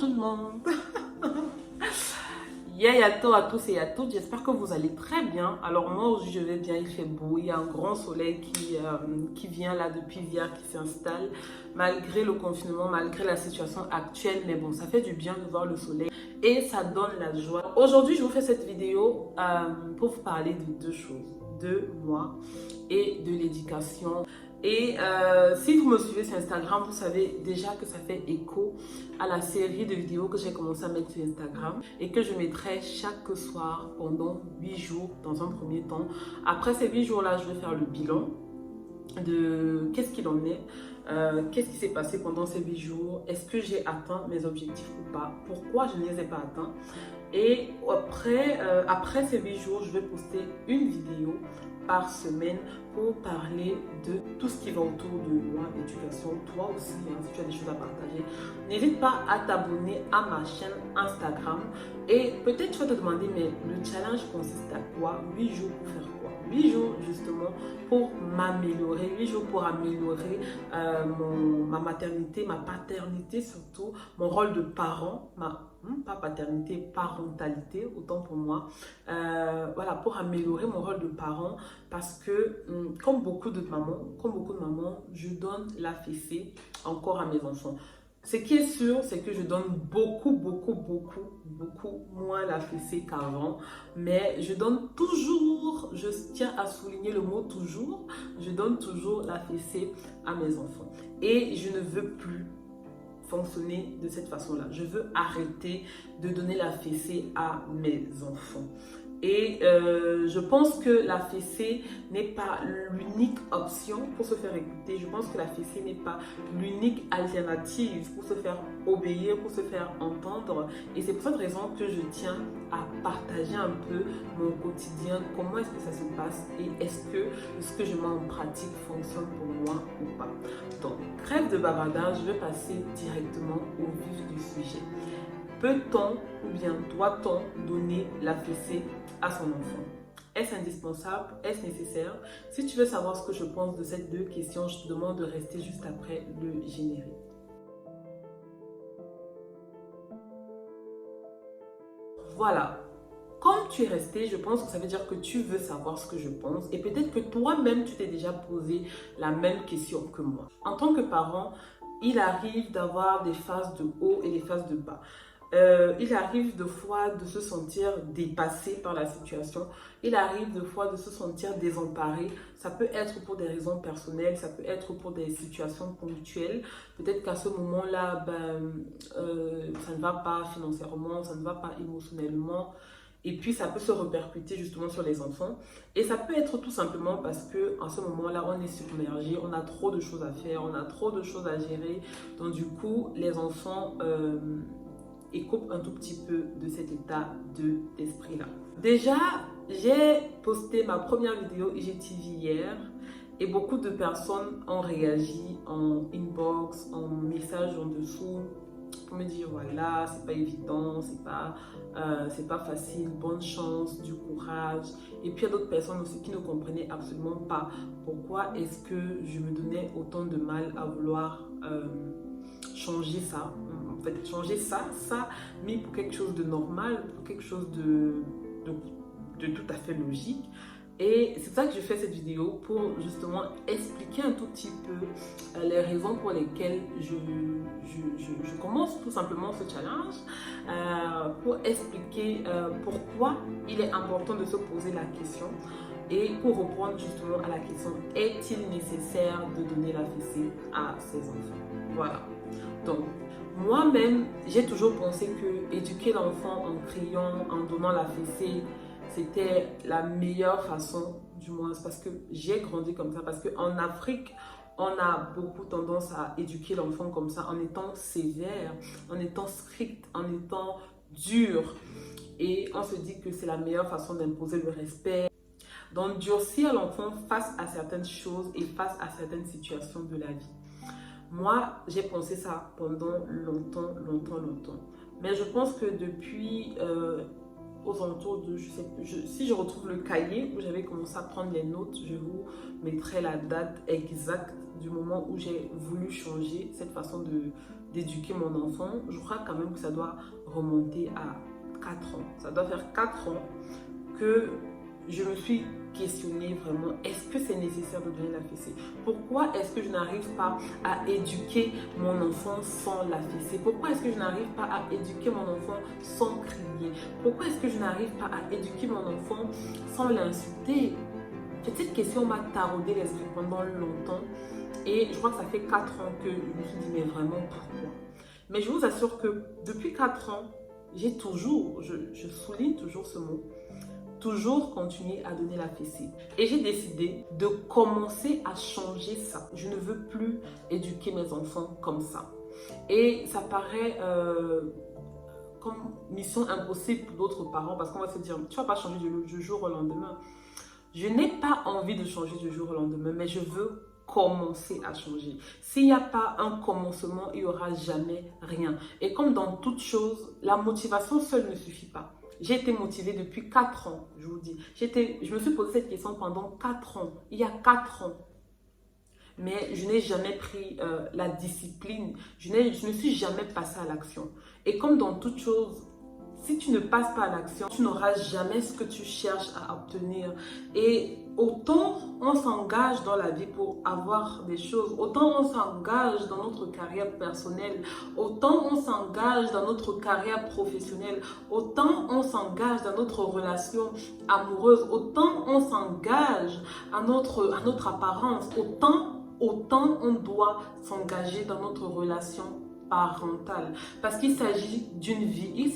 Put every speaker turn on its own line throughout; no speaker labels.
tout le monde. Yayato à tous et à toutes, j'espère que vous allez très bien. Alors moi aujourd'hui je vais bien, il fait beau, il y a un grand soleil qui vient là depuis hier, qui s'installe malgré le confinement, malgré la situation actuelle. Mais bon, ça fait du bien de voir le soleil et ça donne la joie. Aujourd'hui je vous fais cette vidéo pour vous parler de deux choses, de moi et de l'éducation. Et si vous me suivez sur Instagram, vous savez déjà que ça fait écho à la série de vidéos que j'ai commencé à mettre sur Instagram et que je mettrai chaque soir pendant 8 jours dans un premier temps. Après ces 8 jours-là, je vais faire le bilan de qu'est-ce qu'il en est, qu'est-ce qui s'est passé pendant ces 8 jours, est-ce que j'ai atteint mes objectifs ou pas, pourquoi je ne les ai pas atteints. Et après ces 8 jours, je vais poster une vidéo par semaine pour parler de tout ce qui va autour de moi, l'éducation. Toi aussi, hein, si tu as des choses à partager, n'hésite pas à t'abonner à ma chaîne Instagram. Et peut-être tu vas te demander, mais le challenge consiste à quoi? 8 jours pour faire quoi? 8 jours justement pour m'améliorer, 8 jours pour améliorer ma maternité, ma paternité surtout, mon rôle de parent, pas paternité, parentalité, autant pour moi. Voilà, pour améliorer mon rôle de parent parce que, comme beaucoup de mamans, je donne la fessée encore à mes enfants. Ce qui est sûr, c'est que je donne beaucoup moins la fessée qu'avant. Mais je donne toujours, je tiens à souligner le mot toujours, je donne toujours la fessée à mes enfants. Et je ne veux plus fonctionner de cette façon-là. Je veux arrêter de donner la fessée à mes enfants. Et je pense que la fessée n'est pas l'unique option pour se faire écouter. Je pense que la fessée n'est pas l'unique alternative pour se faire obéir, pour se faire entendre. Et c'est pour cette raison que je tiens à partager un peu mon quotidien, comment est-ce que ça se passe et est-ce que ce que je mets en pratique fonctionne pour moi ou pas. Donc, trêve de bavardage, je vais passer directement au vif du sujet. Peut-on ou bien doit-on donner la fessée à son enfant? Est-ce indispensable? Est-ce nécessaire? Si tu veux savoir ce que je pense de ces deux questions, je te demande de rester juste après le générique. Voilà. Comme tu es resté, je pense que ça veut dire que tu veux savoir ce que je pense et peut-être que toi-même, tu t'es déjà posé la même question que moi. En tant que parent, il arrive d'avoir des phases de haut et des phases de bas. Il arrive de fois de se sentir dépassé par la situation. Il arrive de fois de se sentir désemparé. Ça peut être pour des raisons personnelles, ça peut être pour des situations ponctuelles. Peut-être qu'à ce moment-là, ça ne va pas financièrement, ça ne va pas émotionnellement. Et puis, ça peut se répercuter justement sur les enfants. Et ça peut être tout simplement parce qu'à ce moment-là, on est submergé, on a trop de choses à faire, on a trop de choses à gérer. Donc, du coup, les enfants écopent un tout petit peu de cet état d'esprit-là. Déjà, j'ai posté ma première vidéo IGTV hier et beaucoup de personnes ont réagi en inbox, en message en dessous pour me dire voilà, c'est pas évident, c'est pas facile, bonne chance, du courage. Et puis il y a d'autres personnes aussi qui ne comprenaient absolument pas pourquoi est-ce que je me donnais autant de mal à vouloir changer ça. En fait, changer ça, mais pour quelque chose de normal, pour quelque chose de tout à fait logique. Et c'est ça que je fais cette vidéo pour justement expliquer un tout petit peu les raisons pour lesquelles je commence tout simplement ce challenge, pour expliquer pourquoi il est important de se poser la question et pour répondre justement à la question, est-il nécessaire de donner la fessée à ses enfants? Voilà. Donc, moi-même, j'ai toujours pensé que éduquer l'enfant en criant, en donnant la fessée, c'était la meilleure façon, du moins, parce que j'ai grandi comme ça, parce qu'en Afrique, on a beaucoup tendance à éduquer l'enfant comme ça, en étant sévère, en étant strict, en étant dur. Et on se dit que c'est la meilleure façon d'imposer le respect, d'endurcir l'enfant face à certaines choses et face à certaines situations de la vie. Moi, j'ai pensé ça pendant longtemps. Mais je pense que depuis aux alentours de, si je retrouve le cahier où j'avais commencé à prendre les notes, je vous mettrai la date exacte du moment où j'ai voulu changer cette façon d'éduquer mon enfant, je crois quand même que ça doit remonter à 4 ans. Ça doit faire 4 ans que je me suis questionnée vraiment, est-ce que c'est nécessaire de donner la fessée? Pourquoi est-ce que je n'arrive pas à éduquer mon enfant sans la fessée? Pourquoi est-ce que je n'arrive pas à éduquer mon enfant sans crier? Pourquoi est-ce que je n'arrive pas à éduquer mon enfant sans l'insulter? Cette question m'a taraudé l'esprit pendant longtemps et je crois que ça fait 4 ans que je me suis dit, mais vraiment pourquoi? Mais je vous assure que depuis 4 ans, j'ai toujours, je souligne toujours ce mot, toujours continuer à donner la fessée. Et j'ai décidé de commencer à changer ça. Je ne veux plus éduquer mes enfants comme ça. Et ça paraît comme mission impossible pour d'autres parents parce qu'on va se dire, tu ne vas pas changer du jour au lendemain. Je n'ai pas envie de changer du jour au lendemain, mais je veux commencer à changer. S'il n'y a pas un commencement, il n'y aura jamais rien. Et comme dans toute chose, la motivation seule ne suffit pas. J'ai été motivée depuis 4 ans, je vous dis. Je me suis posé cette question pendant 4 ans, il y a 4 ans. Mais je n'ai jamais pris la discipline, je ne suis jamais passée à l'action. Et comme dans toute chose, si tu ne passes pas à l'action, tu n'auras jamais ce que tu cherches à obtenir. Et autant on s'engage dans la vie pour avoir des choses, autant on s'engage dans notre carrière personnelle, autant on s'engage dans notre carrière professionnelle, autant on s'engage dans notre relation amoureuse, autant on s'engage à notre apparence, autant on doit s'engager dans notre relation parentale, parce qu'il s'agit d'une vie,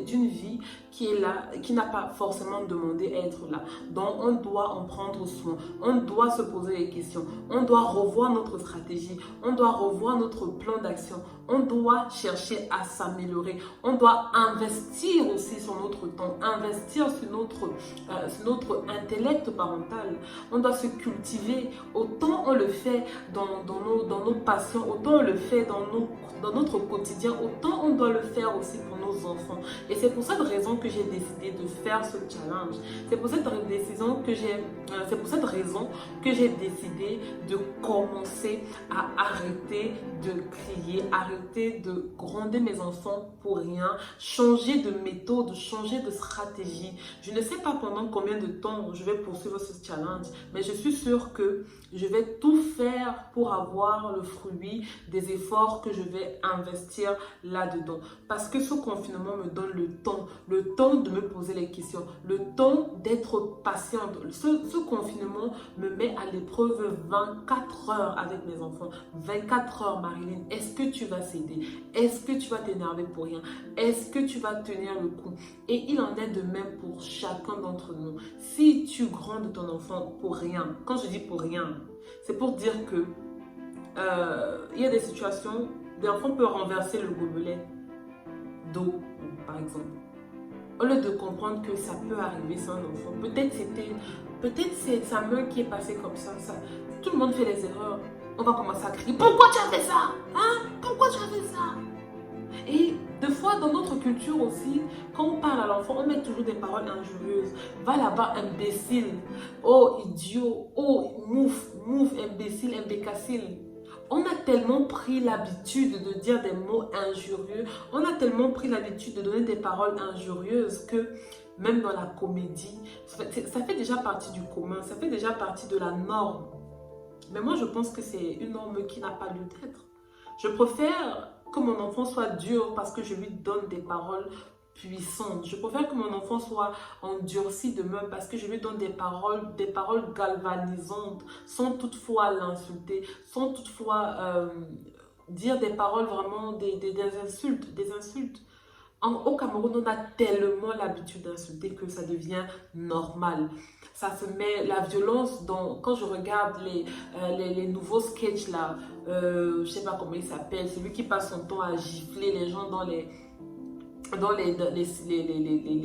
d'une vie qui est là, qui n'a pas forcément demandé à être là, donc on doit en prendre soin, on doit se poser des questions, on doit revoir notre stratégie, on doit revoir notre plan d'action, on doit chercher à s'améliorer, on doit investir aussi sur notre temps, investir sur notre intellect parental, on doit se cultiver, autant on le fait dans nos passions, autant on le fait dans notre quotidien, autant on doit le faire aussi pour nos enfants. Et c'est pour cette raison que j'ai décidé de faire ce challenge. C'est pour cette raison que j'ai décidé de commencer à arrêter de crier, arrêter de gronder mes enfants pour rien, changer de méthode, changer de stratégie. Je ne sais pas pendant combien de temps je vais poursuivre ce challenge, mais je suis sûre que je vais tout faire pour avoir le fruit des efforts que je vais investir là-dedans. Parce que ce confinement me donne le temps de me poser les questions, le temps d'être patiente. Ce confinement me met à l'épreuve 24 heures avec mes enfants. 24 heures, Marilyn, est-ce que tu vas céder? Est-ce que tu vas t'énerver pour rien? Est-ce que tu vas tenir le coup? Et il en est de même pour chacun d'entre nous. Si tu grondes ton enfant pour rien, quand je dis pour rien, c'est pour dire que il y a des situations, l'enfant peut renverser le gobelet d'eau, par exemple. Au lieu de comprendre que ça peut arriver sans un enfant, peut-être c'est sa main qui est passée comme ça. Tout le monde fait des erreurs. On va commencer à crier, pourquoi tu as fait ça? Hein? Pourquoi tu as fait ça? Et des fois, dans notre culture aussi, quand on parle à l'enfant, on met toujours des paroles injurieuses. Va là-bas, imbécile. Oh, idiot. Oh, mouf, imbécile, imbécile. On a tellement pris l'habitude de dire des mots injurieux, on a tellement pris l'habitude de donner des paroles injurieuses que même dans la comédie, ça fait déjà partie du commun, ça fait déjà partie de la norme. Mais moi, je pense que c'est une norme qui n'a pas lieu d'être. Je préfère que mon enfant soit dur parce que je lui donne des paroles puissante. Je préfère que mon enfant soit endurci demain parce que je lui donne des paroles galvanisantes sans toutefois l'insulter, sans toutefois dire des paroles vraiment des insultes. Au Cameroun, on a tellement l'habitude d'insulter que ça devient normal. Ça se met la violence quand je regarde les nouveaux sketchs là, je sais pas comment il s'appelle, celui qui passe son temps à gifler les gens dans les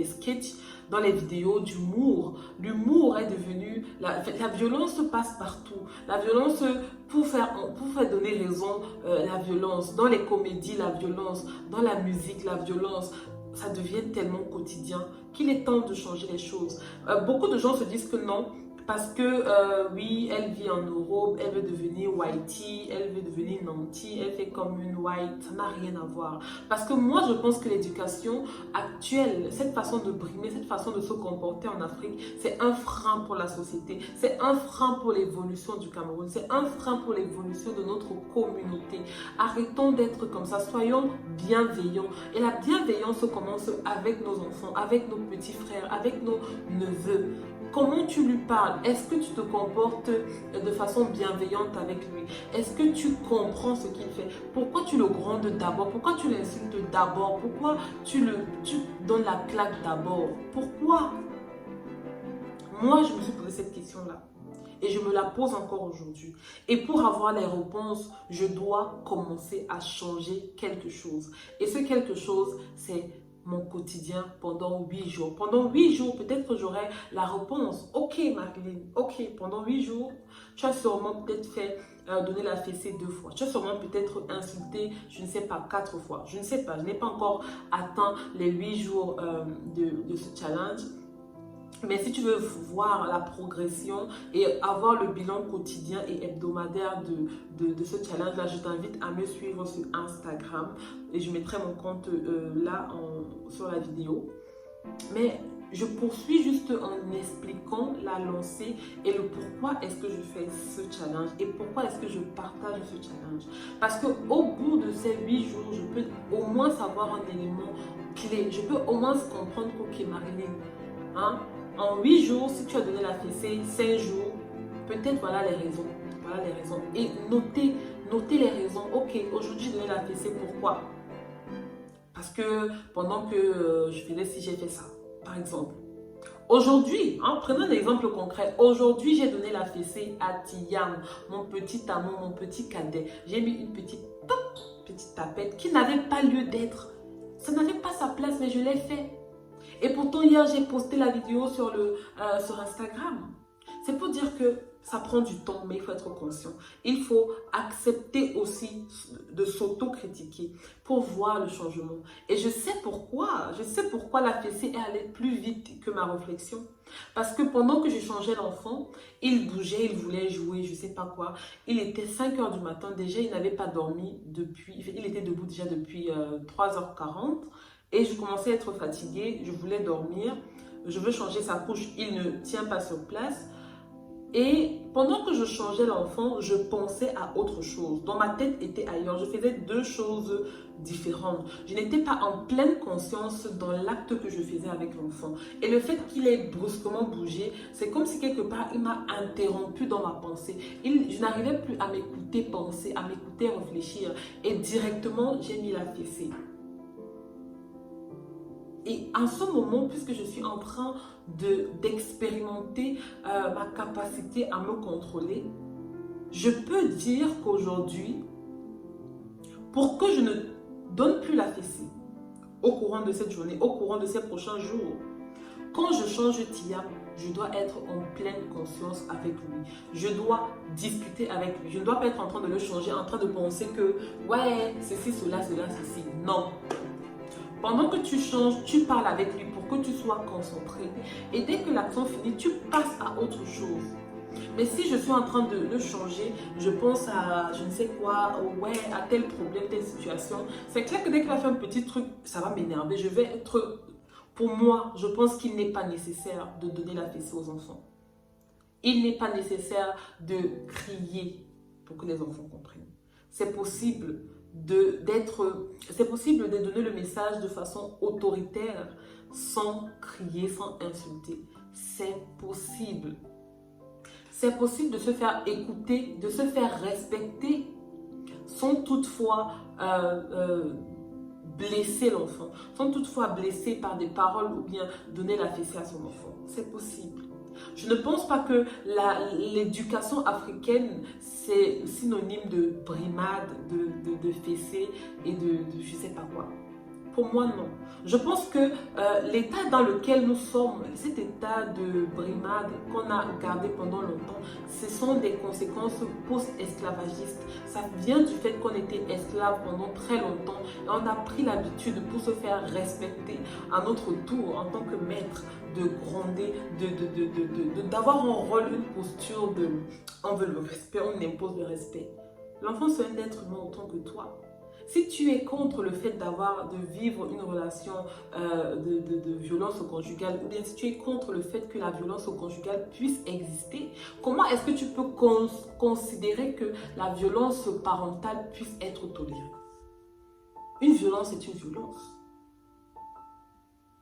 sketchs, dans les vidéos d'humour. L'humour est devenu... La violence passe partout. La violence, pour faire donner raison, la violence. Dans les comédies, la violence. Dans la musique, la violence. Ça devient tellement quotidien qu'il est temps de changer les choses. Beaucoup de gens se disent que non, parce que oui, elle vit en Europe, elle veut devenir whitey, elle veut devenir nanti, elle fait comme une white, ça n'a rien à voir. Parce que moi, je pense que l'éducation actuelle, cette façon de brimer, cette façon de se comporter en Afrique, c'est un frein pour la société, c'est un frein pour l'évolution du Cameroun, c'est un frein pour l'évolution de notre communauté. Arrêtons d'être comme ça, soyons bienveillants. Et la bienveillance commence avec nos enfants, avec nos petits frères, avec nos neveux. Comment tu lui parles? Est-ce que tu te comportes de façon bienveillante avec lui? Est-ce que tu comprends ce qu'il fait? Pourquoi tu le grondes d'abord? Pourquoi tu l'insultes d'abord? Pourquoi tu donnes la claque d'abord? Pourquoi? Moi, je me suis posé cette question-là. Et je me la pose encore aujourd'hui. Et pour avoir les réponses, je dois commencer à changer quelque chose. Et ce quelque chose, c'est mon quotidien pendant 8 jours. Pendant 8 jours, peut-être que j'aurai la réponse. Ok, Marilyn, ok, pendant 8 jours, tu as sûrement peut-être fait donner la fessée 2 fois. Tu as sûrement peut-être insulté, je ne sais pas, 4 fois. Je ne sais pas, je n'ai pas encore atteint les 8 jours de ce challenge. Mais si tu veux voir la progression et avoir le bilan quotidien et hebdomadaire de ce challenge-là, je t'invite à me suivre sur Instagram. Et je mettrai mon compte là sur la vidéo. Mais je poursuis juste en expliquant la lancée et le pourquoi est-ce que je fais ce challenge et pourquoi est-ce que je partage ce challenge. Parce qu'au bout de ces 8 jours, je peux au moins savoir un élément clé. Je peux au moins comprendre qu'ok, Marilyn, hein, en 8 jours, si tu as donné la fessée, 5 jours, peut-être voilà les raisons. Voilà les raisons. Et notez les raisons. Ok, aujourd'hui, j'ai donné la fessée, pourquoi? Parce que pendant que je faisais ci, j'ai fait ça, par exemple. Aujourd'hui, hein, prenons un exemple concret. Aujourd'hui, j'ai donné la fessée à Tiam, mon petit amour, mon petit cadet. J'ai mis une petite tapette qui n'avait pas lieu d'être. Ça n'avait pas sa place, mais je l'ai fait. Et pourtant, hier, j'ai posté la vidéo sur Instagram. C'est pour dire que ça prend du temps, mais il faut être conscient. Il faut accepter aussi de s'auto-critiquer pour voir le changement. Et je sais pourquoi la fessée est allée plus vite que ma réflexion. Parce que pendant que je changeais l'enfant, il bougeait, il voulait jouer, je ne sais pas quoi. Il était 5 h du matin, déjà il n'avait pas dormi depuis, il était debout déjà depuis 3h40. Et je commençais à être fatiguée, je voulais dormir, je veux changer sa couche, il ne tient pas sur place. Et pendant que je changeais l'enfant, je pensais à autre chose. Dans ma tête était ailleurs, je faisais 2 choses différentes. Je n'étais pas en pleine conscience dans l'acte que je faisais avec l'enfant. Et le fait qu'il ait brusquement bougé, c'est comme si quelque part il m'a interrompu dans ma pensée. Je n'arrivais plus à m'écouter penser, à m'écouter réfléchir. Et directement, j'ai mis la fessée. Et en ce moment, puisque je suis en train d'expérimenter ma capacité à me contrôler, je peux dire qu'aujourd'hui, pour que je ne donne plus la fessée au courant de cette journée, au courant de ces prochains jours, quand je change Tiam, je dois être en pleine conscience avec lui. Je dois discuter avec lui. Je ne dois pas être en train de le changer, en train de penser que, ouais, ceci, cela, ceci. Non. Pendant que tu changes, tu parles avec lui pour que tu sois concentré. Et dès que l'action finit, tu passes à autre chose. Mais si je suis en train de le changer, je pense à je ne sais quoi, ouais, à tel problème, telle situation. C'est clair que dès qu'il va faire un petit truc, ça va m'énerver. Je vais être... Pour moi, je pense qu'il n'est pas nécessaire de donner la fessée aux enfants. Il n'est pas nécessaire de crier pour que les enfants comprennent. C'est possible de donner le message de façon autoritaire, sans crier, sans insulter. C'est possible. C'est possible de se faire écouter, de se faire respecter, sans toutefois blesser l'enfant, sans toutefois blesser par des paroles ou bien donner la fessée à son enfant. C'est possible. Je ne pense pas que l'éducation africaine, c'est synonyme de brimade, de fessée et de je ne sais pas quoi. Pour moi, non. Je pense que l'état dans lequel nous sommes, cet état de brimade qu'on a gardé pendant longtemps, ce sont des conséquences post-esclavagistes. Ça vient du fait qu'on était esclaves pendant très longtemps et on a pris l'habitude pour se faire respecter à notre tour en tant que maître, de gronder, d'avoir un rôle, une posture de on veut le respect, on impose le respect. L'enfant, c'est un être humain autant que toi. Si tu es contre le fait de vivre une relation de violence conjugale, ou bien si tu es contre le fait que la violence conjugale puisse exister, comment est-ce que tu peux considérer que la violence parentale puisse être tolérée? Une violence est une violence.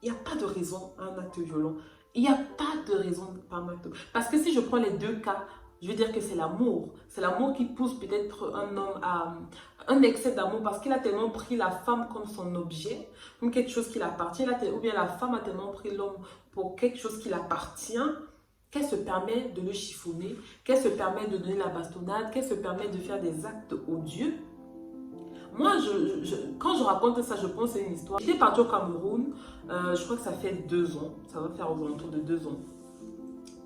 Il n'y a pas de raison à un acte violent. Il n'y a pas de raison par un acte. Parce que si je prends les deux cas, je veux dire que c'est l'amour. C'est l'amour qui pousse peut-être un homme à un excès d'amour parce qu'il a tellement pris la femme comme son objet, comme quelque chose qui l'appartient, ou bien la femme a tellement pris l'homme pour quelque chose qui l'appartient, qu'elle se permet de le chiffonner, qu'elle se permet de donner la bastonnade, qu'elle se permet de faire des actes odieux. Moi, quand je raconte ça, je pense à une histoire. J'étais partie au Cameroun, je crois que ça fait 2 ans, ça va faire aux alentours de 2 ans.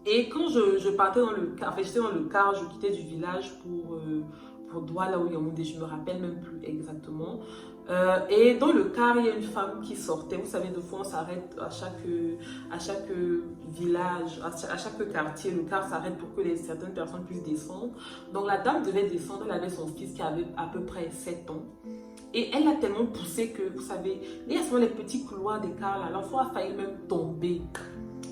Et quand je partais dans le car, enfin, j'étais dans le car, je quittais du village pour Douala ou Yaoundé, je ne me rappelle même plus exactement. Et dans le car, il y a une femme qui sortait. Vous savez, de fois, on s'arrête à chaque village, à chaque quartier. Le car s'arrête pour que certaines personnes puissent descendre. Donc la dame devait descendre, elle avait son fils qui avait à peu près 7 ans. Et elle a tellement poussé que, vous savez, il y a souvent les petits couloirs des cars là, l'enfant a failli même tomber.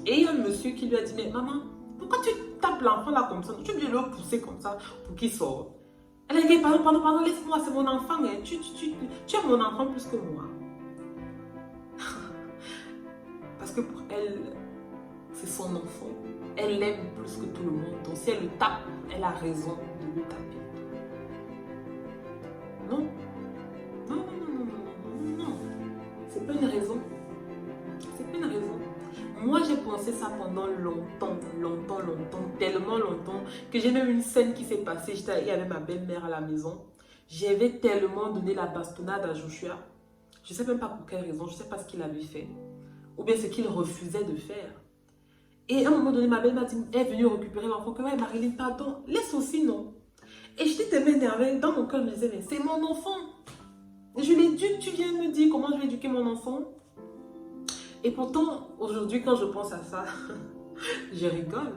Et il y a un monsieur qui lui a dit, mais maman, pourquoi tu tapes l'enfant là comme ça? Tu veux le pousser comme ça pour qu'il sorte. Elle a dit, pardon, laisse-moi, c'est mon enfant. Hein. Tu es mon enfant plus que moi. Parce que pour elle, c'est son enfant. Elle l'aime plus que tout le monde. Donc si elle le tape, elle a raison de le taper. Non. Non. C'est pas une raison. C'est pas une raison. Moi, j'ai pensé ça pendant longtemps, tellement longtemps, que j'ai même une scène qui s'est passée. Il y avait ma belle-mère à la maison. J'avais tellement donné la bastonnade à Joshua. Je ne sais même pas pour quelle raison, je ne sais pas ce qu'il avait fait. Ou bien ce qu'il refusait de faire. Et à un moment donné, ma belle-mère est venue récupérer l'enfant. Que ouais, Marilyn, pardon, laisse aussi, non. Et j'étais tellement énervée. Dans mon cœur, je me disais, mais c'est mon enfant. Et je l'éduque, tu viens me dire comment je vais éduquer mon enfant. Et pourtant, aujourd'hui, quand je pense à ça, je rigole.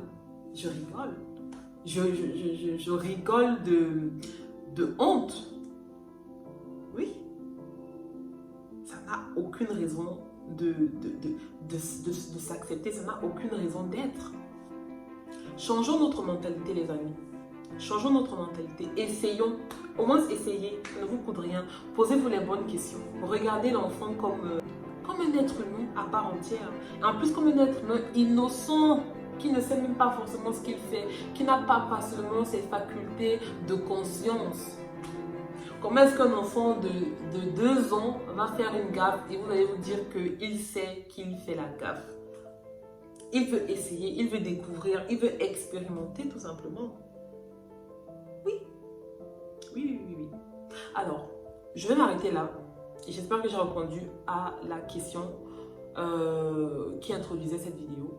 Je rigole de honte. Oui. Ça n'a aucune raison de s'accepter. Ça n'a aucune raison d'être. Changeons notre mentalité, les amis. Changeons notre mentalité. Essayons. Au moins, essayez. Ça ne vous coûte rien. Posez-vous les bonnes questions. Regardez l'enfant comme un être humain à part entière. Et en plus, comme un être humain innocent, qui ne sait même pas forcément ce qu'il fait, qui n'a pas facilement ses facultés de conscience. Comment est-ce qu'un enfant de 2 ans va faire une gaffe et vous allez vous dire qu'il sait qu'il fait la gaffe? Il veut essayer, il veut découvrir, il veut expérimenter tout simplement. Oui. Alors, je vais m'arrêter là. Et j'espère que j'ai répondu à la question qui introduisait cette vidéo.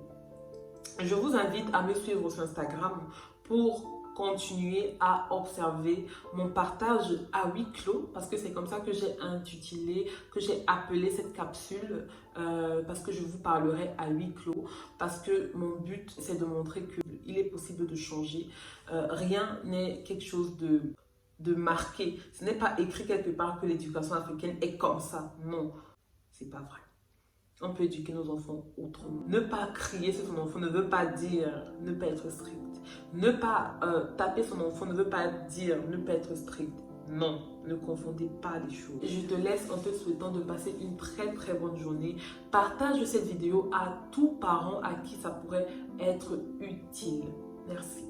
Je vous invite à me suivre sur Instagram pour continuer à observer mon partage à huis clos, parce que c'est comme ça que j'ai intitulé, que j'ai appelé cette capsule, parce que je vous parlerai à huis clos, parce que mon but c'est de montrer qu'il est possible de changer. Rien n'est quelque chose de marqué. Ce n'est pas écrit quelque part que l'éducation africaine est comme ça. Non, c'est pas vrai. On peut éduquer nos enfants autrement. Ne pas crier sur son enfant ne veut pas dire ne pas être strict. Ne pas taper son enfant ne veut pas dire ne pas être strict. Non, ne confondez pas les choses. Je te laisse en te souhaitant de passer une très très bonne journée. Partage cette vidéo à tout parent à qui ça pourrait être utile. Merci.